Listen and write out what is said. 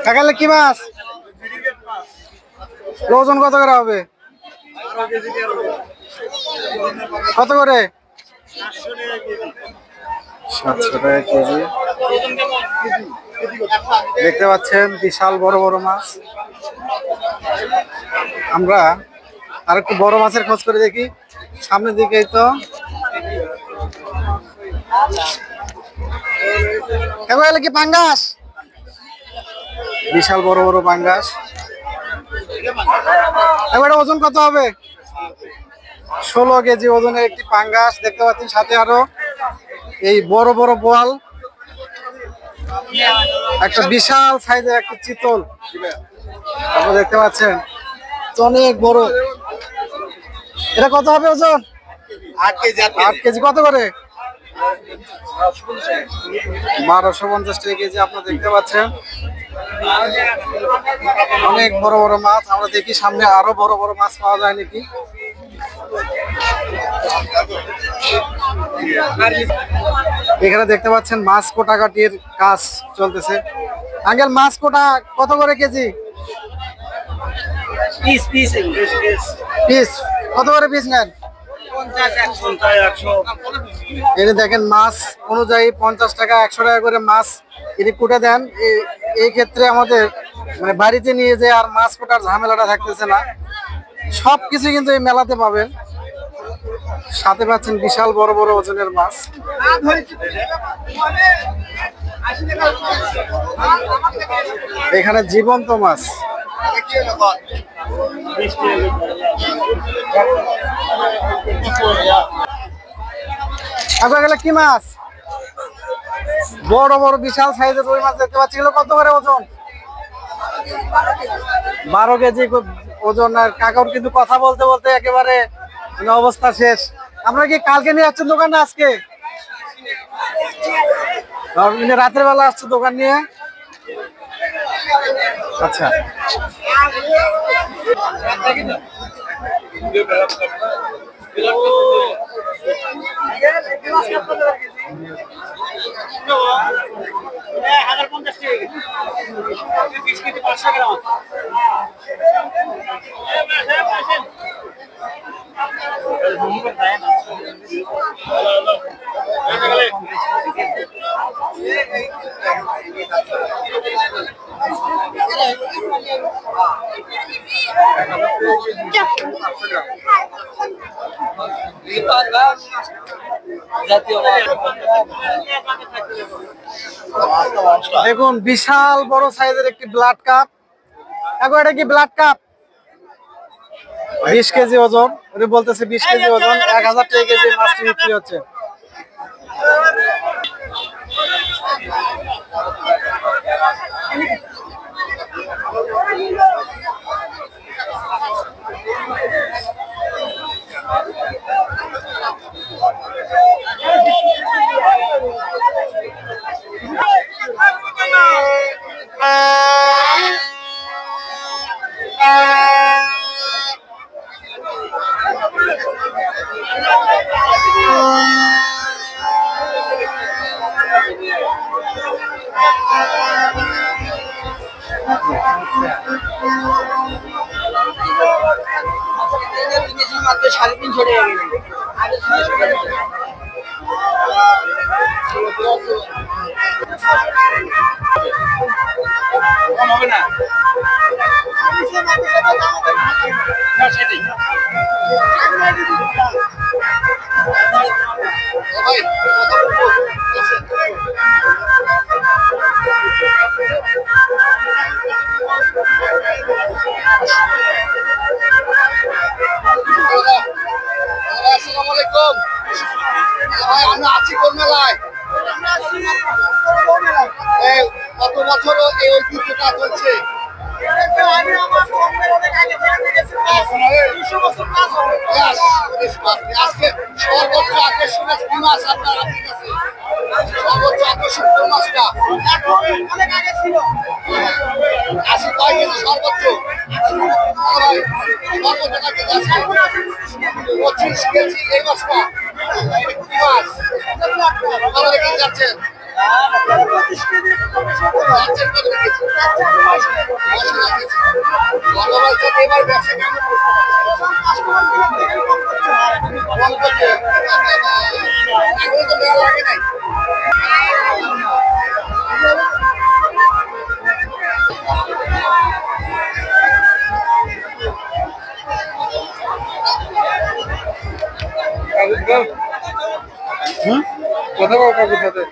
কাকালে কি মাছ? ওজন কত করে হবে? কত করে? 700 টাকা কেজি। দেখতে পাচ্ছেন বিশাল বড় বড় মাছ। আমরা আর একটু বড় মাছের খোঁজ করে দেখি। সামনের দিকেই তো এগুলো কি পাঙ্গাস? বিশাল বড় বড় পাঙ্গাস। এবার ওজন কত হবে? 16 কেজি ওজনের একটি পাঙ্গাস দেখতে পাচ্ছেন, সাথে আরো এই বড় বড় বোয়াল, একটা বিশাল সাইজের একটা চিতল আপনারা দেখতে পাচ্ছেন, অনেক বড়। এটা কত হবে ওজন? 8 কেজি। 8 কেজি কত করে? 1250 টাকা কেজি। আপনারা দেখতে পাচ্ছেন অনেক বড় বড় মাছ। আমরা দেখি সামনে আরো বড় বড় মাছ পাওয়া যায় নাকি। এখানে দেখতে পাচ্ছেন মাছ কোটাকাটির কাজ চলতেছে। আঙ্কেল, মাছ কোটা কত করে কেজি? পিস কত করে পিস নেন? 50, 100। এটা দেখেন মাছ অনুযায়ী 50 টাকা 100 টাকা করে মাছ এটি কুটে দেন। এই ক্ষেত্রে আমাদের মানে বাড়িতে নিয়ে যে আর মাছ কোটার ঝামেলাটা থাকতেছে না, সবকিছু কিন্তু এই মেলাতে পাবেন। সাথে পাচ্ছেন বিশাল বড় বড় ওজনের মাছ। এখানে জীবন্ত মাছ। আপনার কি মাছ? বড় বড় বিশাল সাইজের রুই মাছ দেখতে পাচ্ছি। কত করে ওজন? 12 কেজি ওজন। আর কাকার কিন্তু কথা বলতে বলতে একেবারে অবস্থা শেষ। আপনারা কি কালকে নিয়ে আসছেন দোকানে? আজকে রাতের বেলা আসছে দোকান নিয়ে? আচ্ছা, দেখুন বিশাল বড় সাইজের একটি ব্লাড কাপ। এখন এটা কি ব্লাড কাপ? 20 কেজি ওজন। উনি বলতেছে 20 কেজি ওজন। 1000 টাকা কেজি মাছটি বিক্রি হচ্ছে। আমরা আছি কোন মেলায়? কত বছর এই ঐতিহ্যটা চলছে? ইলিশ মাছ আজকে সর্বোচ্চ আকর্ষণীয় কি মাছ আপনার কাছে? সর্বোচ্চ আকর্ষণ কোন মাছটা? আশি কয় কেজি সর্বোচ্চ? সর্বোচ্চ কয় কেজি আছে? 25 কেজি এই মাছটা। কি মাছ? কত কেজি যাচ্ছেন? যাচ্ছেন কত কেজি? 10 কেজি। ভালো বলছেন, এবার ব্যবসা কেমন কম করছে? এখনো তো মেলা লাগে নাই। কথা বল কাকুর সাথে।